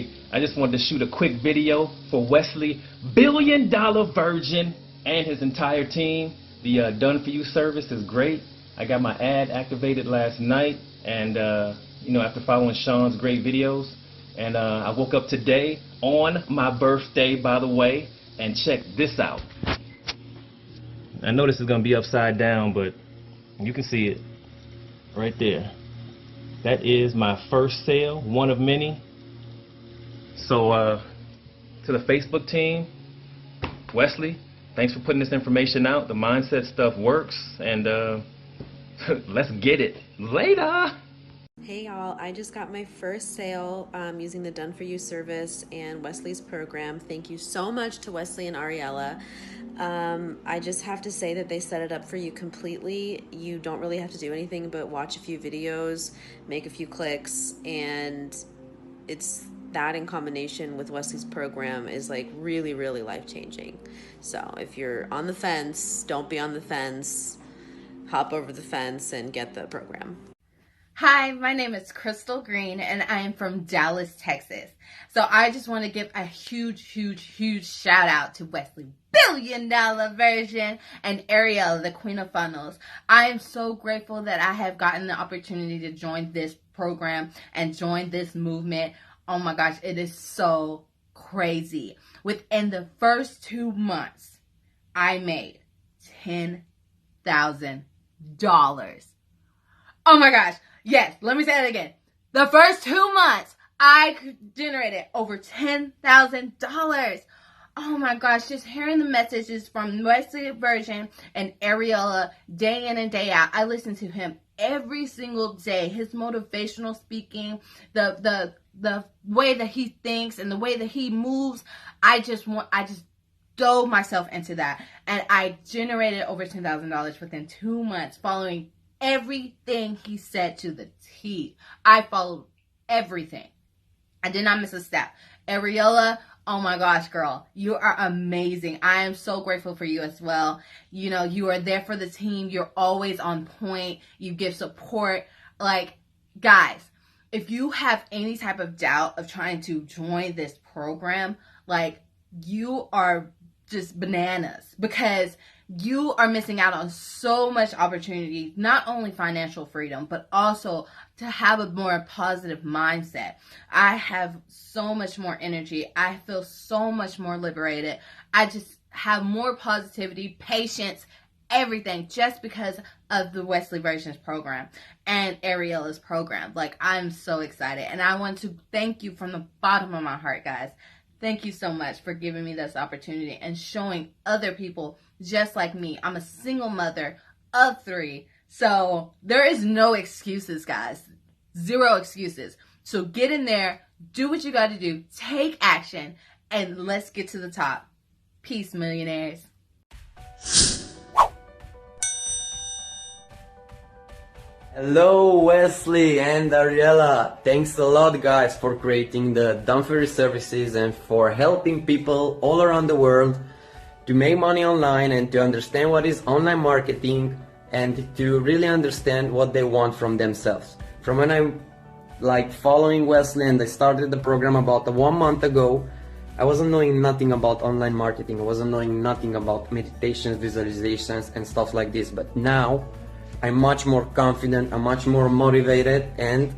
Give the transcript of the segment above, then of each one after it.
great. I just wanted to shoot a quick video for Wesley, billion-dollar virgin, and his entire team. The Done For You service is great. I got my ad activated last night, and after following Sean's great videos, and I woke up today on my birthday, by the way, and check this out. I know this is gonna be upside down, but you can see it right there. That is my first sale, one of many. So to the Facebook team, Wesley, thanks for putting this information out. The mindset stuff works, and let's get it. Later. Hey y'all, I just got my first sale using the Done For You service and Wesley's program. Thank you so much to Wesley and Ariella. I just have to say that they set it up for you completely. You don't really have to do anything but watch a few videos, make a few clicks, and it's that in combination with Wesley's program is like really, really life-changing. So if you're on the fence, don't be on the fence. Hop over the fence and get the program. Hi, my name is Crystal Green and I am from Dallas, Texas. So I just want to give a huge, huge, huge shout out to Wesley, billion-dollar version, and Ariel, the Queen of Funnels. I am so grateful that I have gotten the opportunity to join this program and join this movement. Oh my gosh, it is so crazy. Within the first 2 months, I made $10,000. Oh my gosh. Yes, let me say that again. The first 2 months, I generated over $10,000. Oh my gosh, just hearing the messages from Wesley Version and Ariella day in and day out. I listen to him every single day. His motivational speaking, the way that he thinks and the way that he moves. I just dove myself into that. And I generated over $10,000 within 2 months following everything he said to the T. I followed everything. I did not miss a step. Ariella, oh my gosh, girl, you are amazing. I am so grateful for you as well. You know, you are there for the team. You're always on point. You give support. Like, guys, if you have any type of doubt of trying to join this program, like, you are just bananas, because you are missing out on so much opportunity, not only financial freedom, but also to have a more positive mindset. I have so much more energy. I feel so much more liberated. I just have more positivity, patience, everything, just because of the Wesley Versions program and Ariella's program. Like, I'm so excited, and I want to thank you from the bottom of my heart, guys. Thank you so much for giving me this opportunity and showing other people just like me. I'm a single mother of 3. So there is no excuses, guys. 0 excuses. So get in there, do what you got to do, take action, and let's get to the top. Peace, millionaires. Hello Wesley and Ariella, thanks a lot guys for creating the Done For You services and for helping people all around the world to make money online and to understand what is online marketing and to really understand what they want from themselves. From when I'm following Wesley and I started the program about 1 month ago, I wasn't knowing nothing about online marketing, I wasn't knowing nothing about meditations, visualizations and stuff like this, but now I'm much more confident, I'm much more motivated, and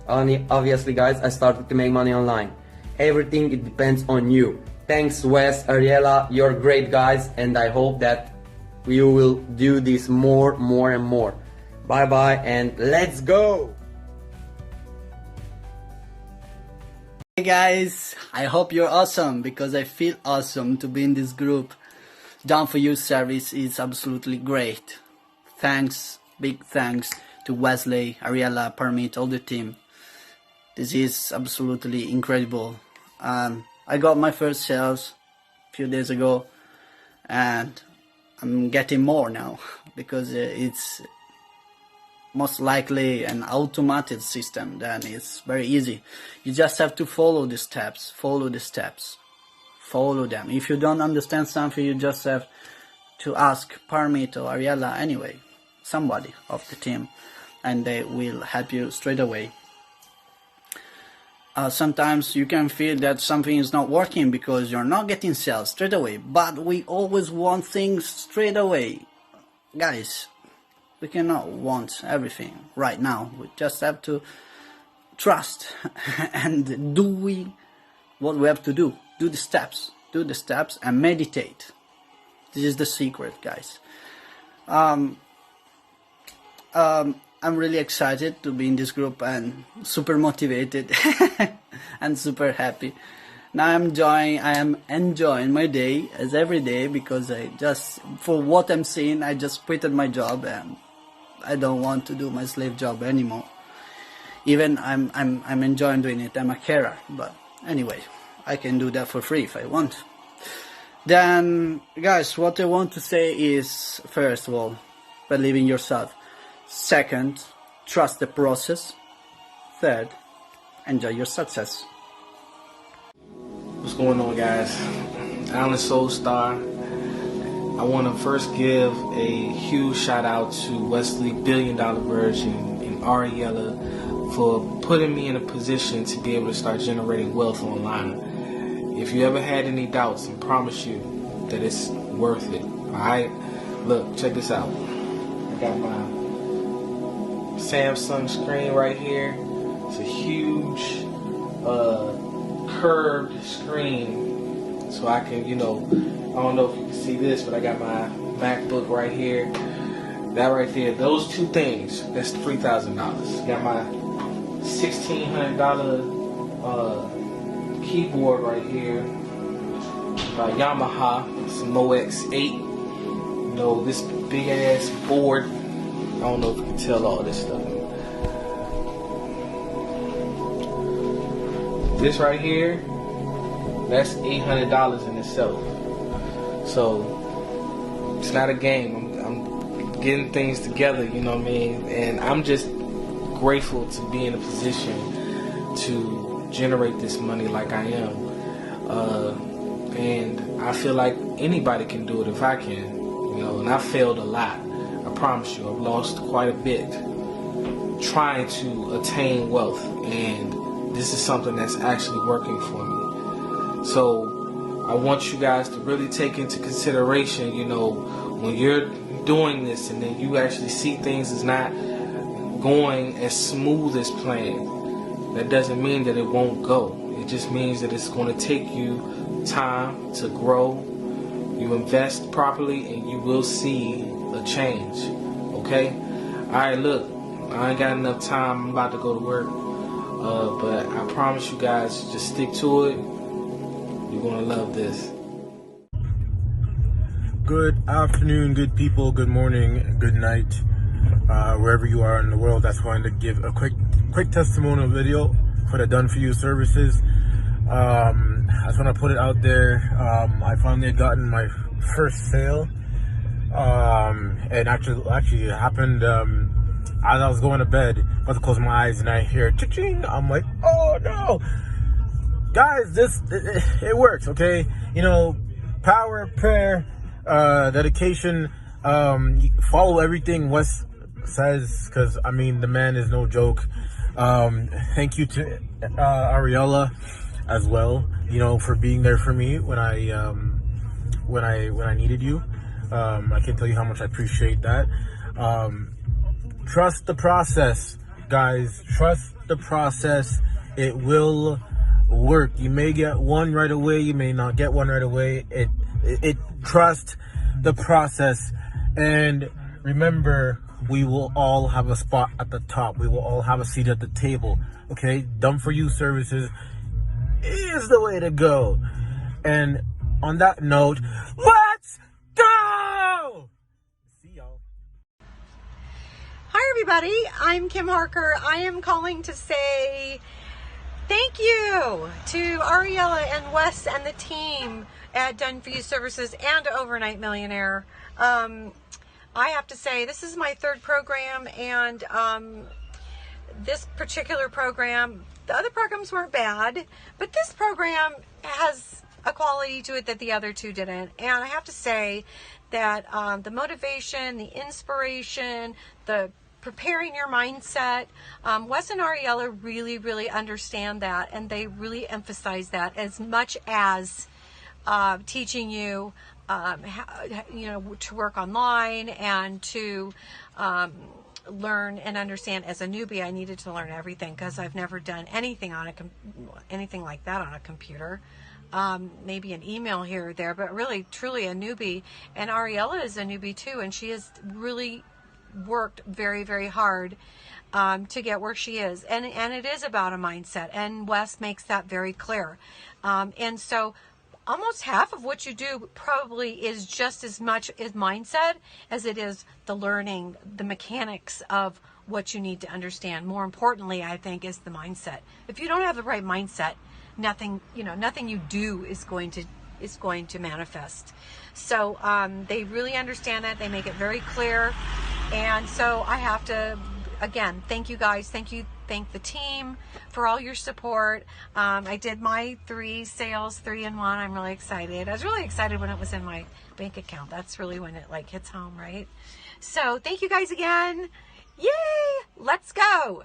obviously guys, I started to make money online. Everything, it depends on you. Thanks Wes, Ariella, you're great guys, and I hope that we will do this more and more. Bye bye and let's go! Hey guys, I hope you're awesome, because I feel awesome to be in this group. Done For You service is absolutely great. Thanks. Big thanks to Wesley, Ariella, Permit, all the team. This is absolutely incredible. I got my first sales a few days ago, and I'm getting more now because it's most likely an automated system. Then it's very easy. You just have to follow the steps, follow them. If you don't understand something, you just have to ask Permit or Ariella anyway. Somebody of the team, and they will help you straight away. Sometimes you can feel that something is not working because you're not getting sales straight away, but we always want things straight away. Guys, we cannot want everything right now. We just have to trust and do what we have to do. Do the steps and meditate. This is the secret, guys. I'm really excited to be in this group and super motivated and super happy. Now I am enjoying my day as every day, because for what I'm seeing, I just quitted my job and I don't want to do my slave job anymore. Even I'm enjoying doing it. I'm a carer, but anyway, I can do that for free if I want. Then, guys, what I want to say is, first of all, believe in yourself. Second, trust the process. Third, enjoy your success. What's going on, guys? Alan Soul Star. I want to first give a huge shout out to Wesley, $1 Billion Virgin, and Ariella for putting me in a position to be able to start generating wealth online. If you ever had any doubts, I promise you that it's worth it. Alright? Look, check this out. I got my Samsung screen right here. It's a huge curved screen, so I can, I don't know if you can see this, but I got my MacBook right here. That right there, those two things, that's $3,000. Got my $1,600 keyboard right here by Yamaha. It's an OX8. This big ass board. I don't know if you can tell all this stuff. This right here, that's $800 in itself. So it's not a game. I'm getting things together, you know what I mean? And I'm just grateful to be in a position to generate this money like I am. And I feel like anybody can do it if I can, and I failed a lot. I promise you, I've lost quite a bit trying to attain wealth, and this is something that's actually working for me. So I want you guys to really take into consideration, when you're doing this and then you actually see things as not going as smooth as planned, that doesn't mean that it won't go. It just means that it's going to take you time to grow. You invest properly and you will see a change. Okay? Alright, look, I ain't got enough time. I'm about to go to work. But I promise you guys, just stick to it. You're going to love this. Good afternoon, good people, good morning, good night, wherever you are in the world. That's wanted to give a quick testimonial video for the Done For You services. I just want to put it out there. I finally gotten my first sale. And actually it happened as I was going to bed. About to close my eyes and I hear cha-ching. I'm like, oh no, guys, it works. Okay, power, prayer, dedication, follow everything Wes says, because the man is no joke. Thank you to Ariella as well, for being there for me when I needed you. I can't tell you how much I appreciate that. Trust the process, guys. Trust the process. It will work. You may get one right away, you may not get one right away. It trust the process, and remember, we will all have a spot at the top. We will all have a seat at the table. Okay, Done For You services is the way to go. And on that note, let's go. See y'all. Hi everybody, I'm Kim Harker. I am calling to say thank you to Ariella and Wes and the team at Done For You Services and Overnight Millionaire. I have to say, this is my third program, and this particular program, the other programs weren't bad, but this program has a quality to it that the other two didn't. And I have to say that the motivation, the inspiration, the preparing your mindset. Wes and Ariella really understand that, and they really emphasize that as much as teaching you, to work online and to learn and understand. As a newbie, I needed to learn everything because I've never done anything on anything like that on a computer. Maybe an email here or there, but really, truly a newbie. And Ariella is a newbie too, and she has really worked very hard to get where she is. And it is about a mindset, and Wes makes that very clear. And so almost half of what you do probably is just as much as mindset as it is the learning, the mechanics of what you need to understand. More importantly, I think, is the mindset. If you don't have the right mindset, nothing you do is going to manifest. So they really understand that. They make it very clear. And so I have to, again, thank you guys. Thank the team for all your support. I did my 3 sales, 3 in 1. I'm really excited. I was really excited when it was in my bank account. That's really when it hits home, right? So thank you guys again. Yay! Let's go.